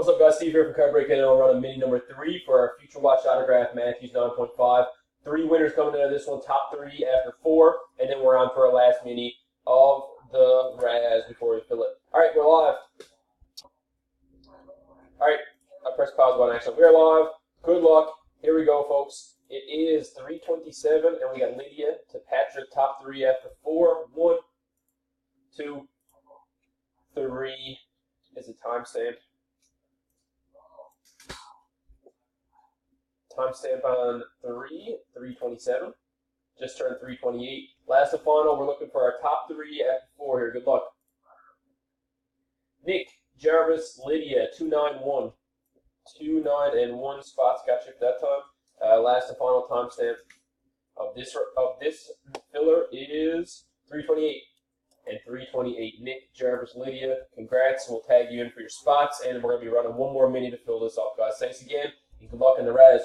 What's up, guys? Steve here from Card Breaking, and I'll run a mini number 3 for our Future Watch autograph, Matthews 9.5. 3 winners coming out of this one, top 3 after 4, and then we're on for our last mini of the Raz before we fill it. All right, we're live. All right, I pressed pause button actually. We're live. Good luck. Here we go, folks. It is 3:27, and we got Lydia to Patrick, top 3 after 4. 1, 2, 3. Is a timestamp. Timestamp on 3:27. Just turned 3:28. Last and final, we're looking for our top 3 after 4 here. Good luck. Nick, Jarvis, Lydia, 291. 2, 9, and 1 spots got chipped that time. Last and final timestamp of this filler is 3:28 and 3:28. Nick, Jarvis, Lydia, congrats. We'll tag you in for your spots, and we're going to be running one more mini to fill this up, guys. Thanks again, and good luck in the Raz.